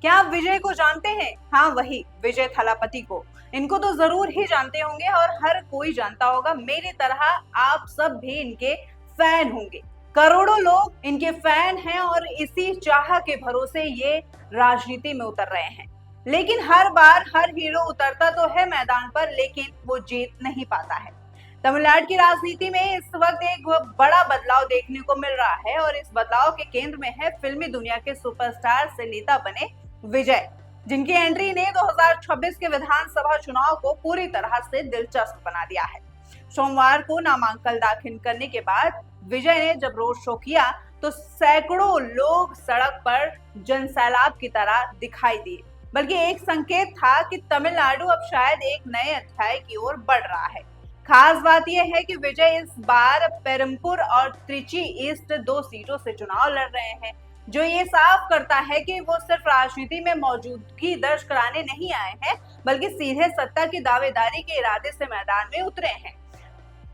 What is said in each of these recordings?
क्या आप विजय को जानते हैं? हाँ, वही विजय थलापति को। इनको तो जरूर ही जानते होंगे और हर कोई जानता होगा। मेरी तरह आप सब भी इनके फैन होंगे। करोड़ों लोग इनके फैन हैं और इसी चाह के भरोसे ये राजनीति में उतर रहे हैं। लेकिन हर बार हर हीरो उतरता तो है मैदान पर, लेकिन वो जीत नहीं पाता है। तमिलनाडु की राजनीति में इस वक्त एक बड़ा बदलाव देखने को मिल रहा है और इस बदलाव के केंद्र में है फिल्मी दुनिया के सुपरस्टार से नेता बने विजय, जिनकी एंट्री ने 2026 के विधानसभा चुनाव को पूरी तरह से दिलचस्प बना दिया है। सोमवार को नामांकन दाखिल करने के बाद विजय ने जब रोड शो किया तो सैकड़ों लोग सड़क पर जनसैलाब की तरह दिखाई दिए। बल्कि एक संकेत था कि तमिलनाडु अब शायद एक नए अध्याय की ओर बढ़ रहा है। खास बात यह है कि विजय इस बार पेरम्पुर और त्रिची ईस्ट 2 सीटों से चुनाव लड़ रहे हैं, जो ये साफ करता है कि वो सिर्फ राजनीति में मौजूदगी दर्ज कराने नहीं आए हैं, बल्कि सीधे सत्ता की दावेदारी के इरादे से मैदान में उतरे हैं।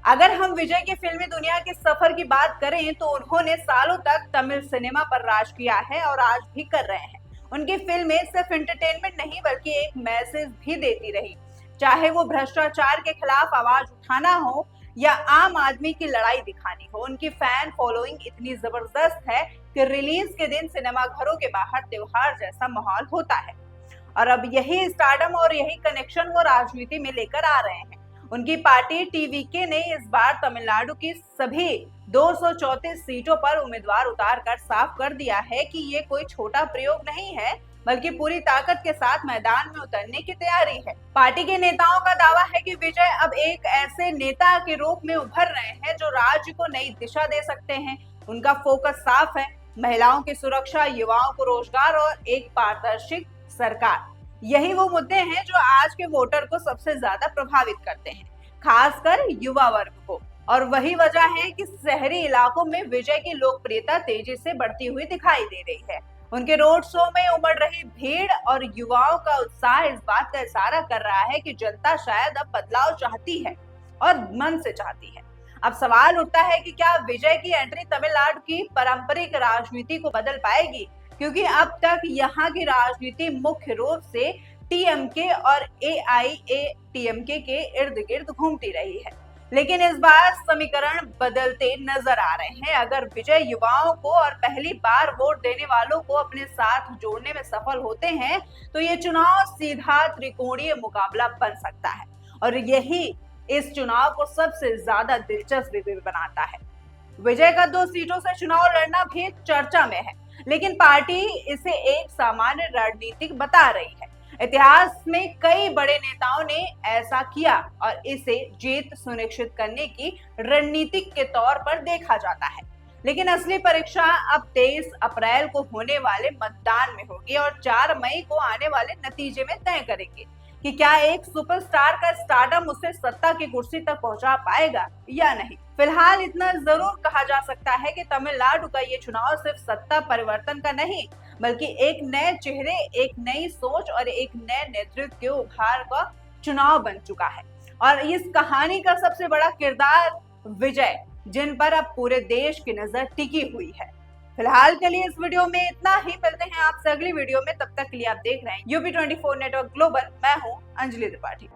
अगर हम विजय की फिल्मी दुनिया के सफर की बात करें तो उन्होंने सालों तक तमिल सिनेमा पर राज किया है और आज भी कर रहे हैं। उनकी फिल्में सिर्फ एंटरटेनमेंट नहीं बल्कि एक मैसेज भी देती रही, चाहे वो भ्रष्टाचार के खिलाफ आवाज उठाना हो या आम आदमी की लड़ाई दिखानी हो। उनकी फैन फॉलोइंग इतनी जबरदस्त है कि रिलीज के दिन सिनेमा घरों के बाहर त्योहार जैसा माहौल होता है। और अब यही स्टारडम और यही कनेक्शन वो राजनीति में लेकर आ रहे हैं। उनकी पार्टी टीवीके ने इस बार तमिलनाडु की सभी 234 सीटों पर उम्मीदवार उतारकर साफ कर दिया है कि ये कोई छोटा प्रयोग नहीं है, बल्कि पूरी ताकत के साथ मैदान में उतरने की तैयारी है। पार्टी के नेताओं का दावा है कि विजय अब एक ऐसे नेता के रूप में उभर रहे हैं जो राज्य को नई दिशा दे सकते हैं। उनका फोकस साफ है, महिलाओं की सुरक्षा, युवाओं को रोजगार और एक पारदर्शी सरकार। यही वो मुद्दे हैं जो आज के वोटर को सबसे ज्यादा प्रभावित करते हैं, खासकर युवा वर्ग को। और वही वजह है कि शहरी इलाकों में विजय की लोकप्रियता तेजी से बढ़ती हुई दिखाई दे रही है। उनके रोड शो में उमड़ रही भीड़ और युवाओं का उत्साह इस बात का इशारा कर रहा है कि जनता शायद अब बदलाव चाहती है और मन से चाहती है। अब सवाल उठता है कि क्या विजय की एंट्री तमिलनाडु की पारंपरिक राजनीति को बदल पाएगी, क्योंकि अब तक यहाँ की राजनीति मुख्य रूप से टीएमके और एआईएडीएमके के इर्द गिर्द घूमती रही है। लेकिन इस बार समीकरण बदलते नजर आ रहे हैं। अगर विजय युवाओं को और पहली बार वोट देने वालों को अपने साथ जोड़ने में सफल होते हैं तो ये चुनाव सीधा त्रिकोणीय मुकाबला बन सकता है और यही इस चुनाव को सबसे ज्यादा दिलचस्प भी बनाता है। विजय का 2 सीटों से चुनाव लड़ना भी चर्चा में है, लेकिन पार्टी इसे एक सामान्य रणनीतिक बता रही है। इतिहास में कई बड़े नेताओं ने ऐसा किया और इसे जीत सुनिश्चित करने की रणनीतिक के तौर पर देखा जाता है। लेकिन असली परीक्षा अब 23 अप्रैल को होने वाले मतदान में होगी और 4 मई को आने वाले नतीजे में तय करेंगे कि क्या एक सुपरस्टार का स्टारडम उसे सत्ता की कुर्सी तक पहुंचा पाएगा या नहीं। फिलहाल इतना जरूर कहा जा सकता है कि तमिलनाडु का ये चुनाव सिर्फ सत्ता परिवर्तन का नहीं, बल्कि एक नए चेहरे, एक नई सोच और एक नए नेतृत्व के उभार का चुनाव बन चुका है। और इस कहानी का सबसे बड़ा किरदार विजय, जिन पर अब पूरे देश की नजर टिकी हुई है। फिलहाल के लिए इस वीडियो में इतना ही। मिलते हैं आपसे अगली वीडियो में, तब तक के लिए आप देख रहे हैं यूपी 24 नेटवर्क ग्लोबल। मैं हूं अंजलि त्रिपाठी।